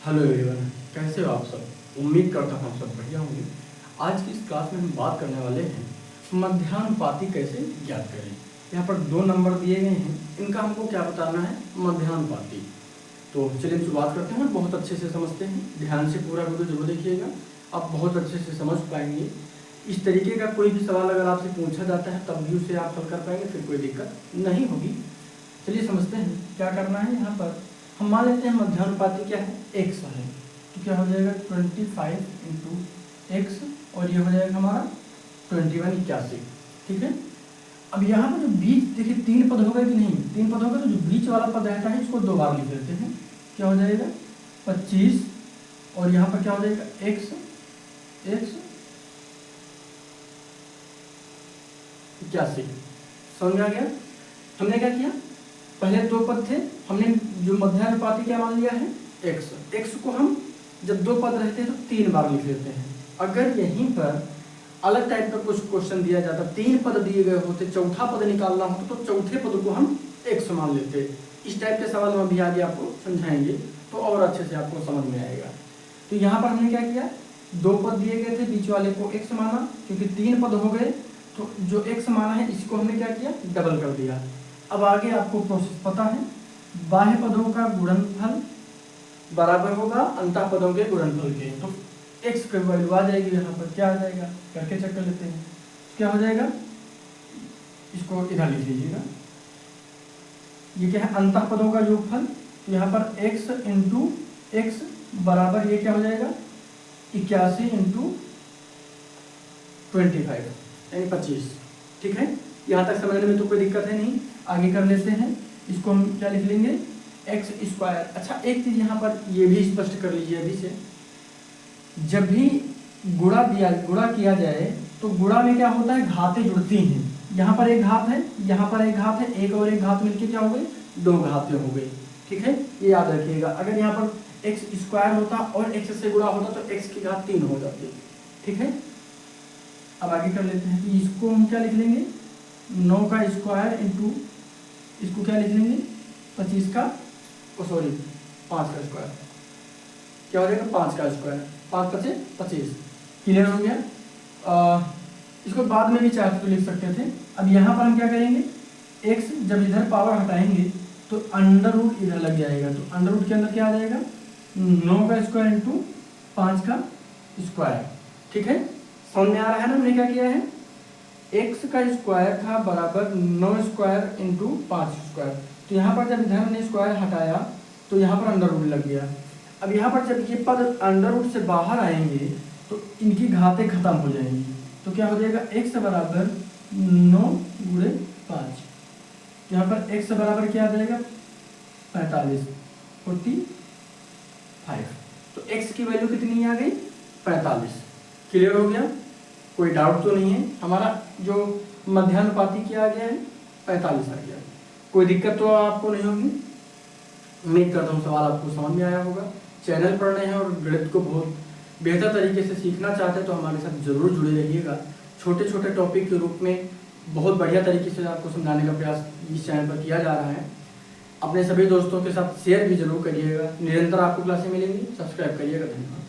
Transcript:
Hello everyone, कैसे हो आप सब। उम्मीद करता हूँ आप सब बढ़िया होंगे। आज की इस क्लास में हम बात करने वाले हैं मध्यानुपाती कैसे ज्ञात करें। यहाँ पर 2 नंबर दिए गए हैं, इनका हमको क्या बताना है, मध्यानुपाती। तो चलिए शुरुआत करते हैं, बहुत अच्छे से समझते हैं। ध्यान से पूरा वीडियो जरूर देखिएगा, आप बहुत अच्छे से समझ पाएंगे। इस तरीके का कोई भी सवाल अगर आपसे पूछा जाता है तब भी उसे आप हल कर पाएंगे, फिर कोई दिक्कत नहीं होगी। चलिए समझते हैं क्या करना है। यहाँ पर हम मान लेते हैं मध्यानुपाती क्या है, x है, तो क्या हो जाएगा 25 इंटू एक्स और ये हो जाएगा हमारा 21 81। ठीक है। अब यहाँ पर जो बीच देखिए 3 पद हो गए कि नहीं, 3 पद हो गए, तो जो बीच वाला पद रहता है इसको 2 बार लिख लेते हैं। क्या हो जाएगा 25 और यहाँ पर क्या हो जाएगा x x 81। समझ में आ गया। हमने क्या किया, पहले 2 पद थे, हमने जो मध्यानुपाती क्या मान लिया है x को हम जब 2 पद रहते हैं तो 3 बार लिख लेते हैं। अगर यहीं पर अलग टाइप का कुछ क्वेश्चन दिया जाता, 3 पद दिए गए होते, चौथा पद निकालना होता तो चौथे पद को हम x मान लेते। इस टाइप के सवाल हम अभी आगे आपको समझाएंगे तो और अच्छे से आपको समझ में आएगा। तो यहाँ पर हमने क्या किया, 2 पद दिए गए थे, बीच वाले को x माना, क्योंकि 3 पद हो गए तो जो x माना है इसको हमने क्या किया, डबल कर दिया। अब आगे आपको प्रोसेस पता है, बाह्य पदों का गुणनफल बराबर होगा अंतः पदों के गुणनफल के। तो x की वैल्यू आ जाएगी, यहाँ पर क्या आ जाएगा, करके चेक कर लेते हैं। क्या हो जाएगा, इसको इधर लिख लीजिएगा, ये क्या है अंतः पदों का योगफल। तो यहाँ पर x इंटू एक्स बराबर ये क्या हो जाएगा 81 इंटू 25 यानी 25। ठीक है, यहाँ तक समझने में तो कोई दिक्कत है नहीं। आगे कर लेते हैं, इसको हम क्या लिख लेंगे एक्स स्क्वायर। अच्छा एक चीज़ यहाँ पर ये भी स्पष्ट कर लीजिए अभी से, जब भी गुणा किया जाए तो गुणा में क्या होता है, घातें जुड़ती हैं। यहाँ पर एक घात है, यहाँ पर एक घात है, एक और एक घात मिलके क्या हो गई, 2 घातें हो गई। ठीक है, ये याद रखिएगा। अगर यहाँ पर एक्स स्क्वायर होता और एक्स से गुणा होता तो एक्स की घात 3 हो जाती। ठीक है, अब आगे कर लेते हैं कि इसको हम क्या लिख लेंगे 9 का स्क्वायर इंटू इसको क्या लिख लेंगे 25 का 5 का स्क्वायर। क्या हो जाएगा 5 का स्क्वायर, 5 × 5 = 25। क्लियर हो गया। इसको बाद में भी चाहे तो लिख सकते थे। अब यहाँ पर हम क्या करेंगे, x जब इधर पावर हटाएंगे तो अंडर रूट इधर लग जाएगा, तो अंडर रूट के अंदर क्या आ जाएगा 9 का स्क्वायर इंटू 5 का स्क्वायर। ठीक है, समझ में आ रहा है ना हमने क्या किया है, x का स्क्वायर था बराबर 9 स्क्वायर इंटू 5 स्क्वायर। तो यहाँ पर जब इधर हमने स्क्वायर हटाया तो यहाँ पर अंडर रूट लग गया। अब यहाँ पर जब ये पद अंडर रूट से बाहर आएंगे तो इनकी घातें खत्म हो जाएंगी। तो क्या हो जाएगा x बराबर 9 × 5। यहाँ पर x बराबर क्या आ जाएगा 45 45। तो x की वैल्यू कितनी आ गई 45। क्लियर हो गया, कोई डाउट तो नहीं है। हमारा जो मध्यानुपाती क्या आ गया है 45 आ गया। कोई दिक्कत तो आपको नहीं होगी। उम्मीद करता हूँ सवाल आपको समझ में आया होगा। चैनल पर नए हैं और गणित को बहुत बेहतर तरीके से सीखना चाहते हैं तो हमारे साथ ज़रूर जुड़े रहिएगा। छोटे छोटे टॉपिक के रूप में बहुत बढ़िया तरीके से आपको समझाने का प्रयास इस चैनल पर किया जा रहा है। अपने सभी दोस्तों के साथ शेयर भी जरूर करिएगा। निरंतर आपको क्लासें मिलेंगी, सब्सक्राइब करिएगा। धन्यवाद।